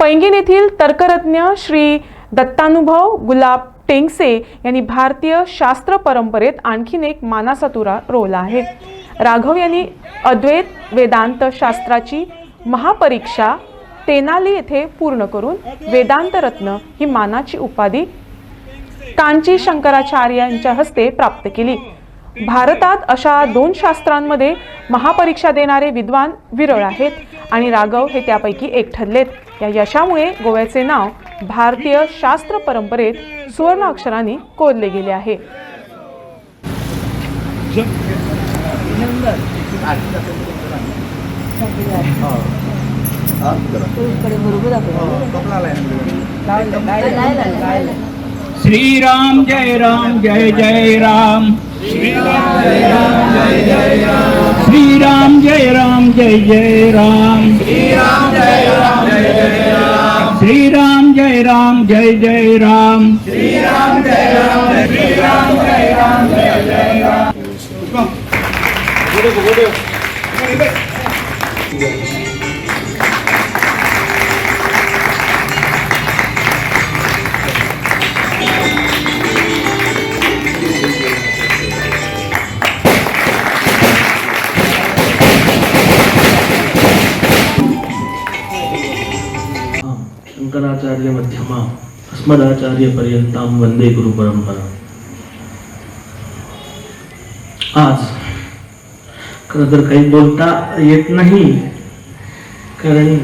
पैंगीण येथील तर्करत्न श्री दत्तानुभव गुलाब टेंगसे यांनी भारतीय शास्त्र परंपरेत आणखीन एक मानाचा तुरा रोवला आहे. राघव यांनी अद्वैत वेदांत शास्त्राची महापरीक्षा तेनाली येथे पूर्ण करून वेदांत रत्न ही मानाची उपाधी कांची शंकराचार्य यांच्या हस्ते प्राप्त केली. भारतात अशा 2 शास्त्रांमध्ये महापरीक्षा देणारे विद्वान विरळ आहेत आणि राघव हे त्यापैकी एक ठरलेत. या यशामुळे गोव्याचे नाव भारतीय शास्त्र परंपरेत सुवर्ण अक्षरांनी कोरले गेले आहे. श्री राम जय राम जय जय राम. श्री राम जय राम जय जय राम. श्री राम जय राम जय जय राम. श्री राम जय राम जय जय राम. श्री राम जय राम जय जय राम. श्री राम जय राम श्री राम जय राम जय जय राम. शंकराचार्य मध्यमा अस्मदाचार्य पर्यंताम वंदे गुरु परंपरा. आज खरं तर काही बोलता येत नाही, कारण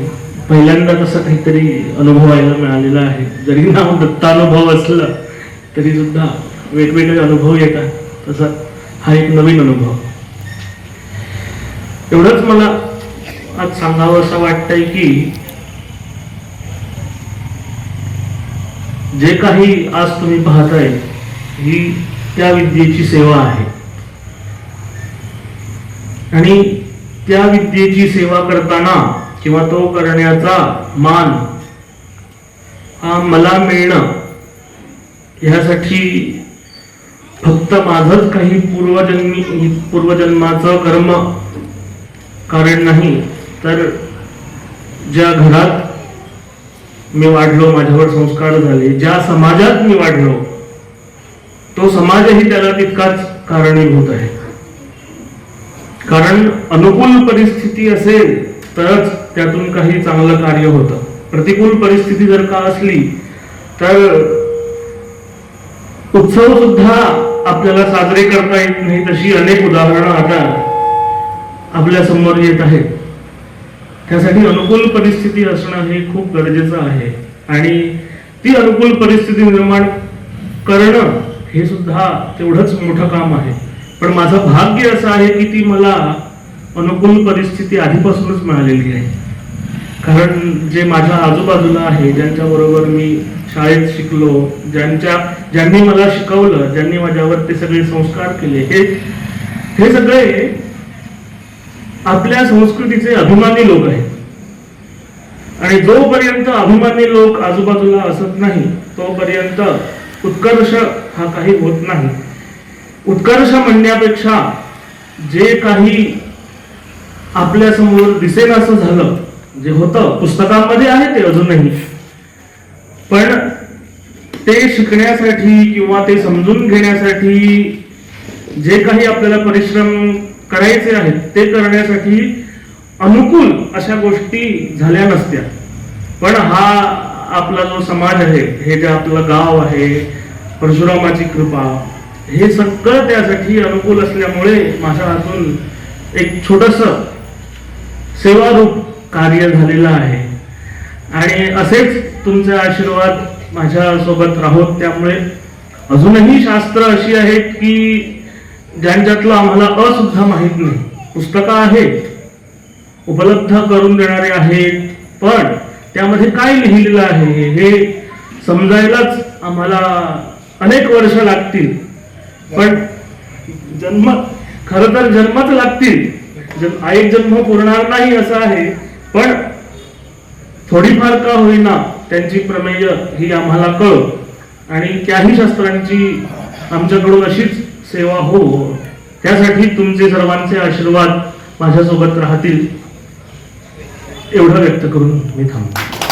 पहिल्यांदा तसं काहीतरी अनुभवायला मिळालेला आहे. जरी नाव दत्तानुभव असलं तरी सुद्धा वेगवेगळे अनुभव येतात. तसा हा एक नवीन अनुभव. एवढंच मला आज सांगावं असं वाटतंय की जे काही आज तुम्ही पाहताय ही त्या विद्येची सेवा आहे आणि त्या विद्येची सेवा करताना किंवा तो करण्याचा मान हा मला मिळणं ह्यासाठी फक्त माझंच काही पूर्वजन्माचं कर्म कारण नाही, तर ज्या घरात मी वाढलो, माझ्यावर संस्कार झाले, ज्या समाजात मी वाढलो तो समाजही त्याला तितकाच कारणीभूत आहे. कारण अनुकूल परिस्थिती असेल तरच त्यातून काही चांगलं कार्य होतं. प्रतिकूल परिस्थिती जर का असली तर उत्सव सुद्धा आपल्याला साजरे करता येत नाही. तशी अनेक उदाहरणं आता आपल्या समोर येत आहेत. त्यासाठी अनुकूल परिस्थिती असणं हे खूप गरजेचं आहे आणि ती अनुकूल परिस्थिती निर्माण करणं हे सुद्धा तेवढंच मोठं काम आहे. पण माझं भाग्य असं आहे की ती मला अनुकूल परिस्थिती आधीपासूनच मिळालेली आहे. कारण जे माझ्या आजूबाजूला आहे, ज्यांच्या बरोबर मी शाळेत शिकलो, ज्यांनी मला शिकवलं, ज्यांनी माझ्यावर ते सगळे संस्कार केले, हे सगळे आपल्या संस्कृतीचे अभिमानी लोक आहेत. आणि जोपर्यंत अभिमानी लोक आजूबाजूला असत नाही तोपर्यंत उत्कर्ष हा काही होत नाही. उत्कर्ष म्हणण्यापेक्षा जे काही आपल्या समोर दिसेल असं झालं, जे होतं पुस्तकांमध्ये आहे ते अजूनही, पण ते शिकण्यासाठी किंवा ते समजून घेण्यासाठी जे काही आपल्याला परिश्रम करायचे आहेत ते करण्यासाठी अनुकूल अशा गोष्टी झाल्या नसत्या. पण हा आपला जो समाज आहे, हे जे आपलं गाव आहे, परशुरामाची कृपा, हे सगळं त्यासाठी अनुकूल असल्यामुळे माझ्या हातून एक छोटस सेवारूप कार्य झालेलं आहे. आणि असेच तुमचे आशीर्वाद माझ्या सोबत राहोत. त्यामुळे अजूनही शास्त्र अशी आहेत की ज्यांच्यातलं आम्हाला सुद्धा माहित नाही. पुस्तकं आहेत, उपलब्ध करून देणारे आहेत, पण त्यामध्ये काय लिहिलेलं आहे हे समजायलाच आम्हाला अनेक वर्ष लागतील. पण खरं तर जन्मच लागतील, एक जन्म पुरणार नाही असं आहे. पण थोडीफार का होईना त्यांची प्रमेय ही आम्हाला कळो आणि त्याही शास्त्रांची आमच्याकडून अशीच सेवा हो, त्यासाठी तुमचे सर्वांचे आशीर्वाद माझ्यासोबत राहतील एवढं व्यक्त करून मी थांबतो.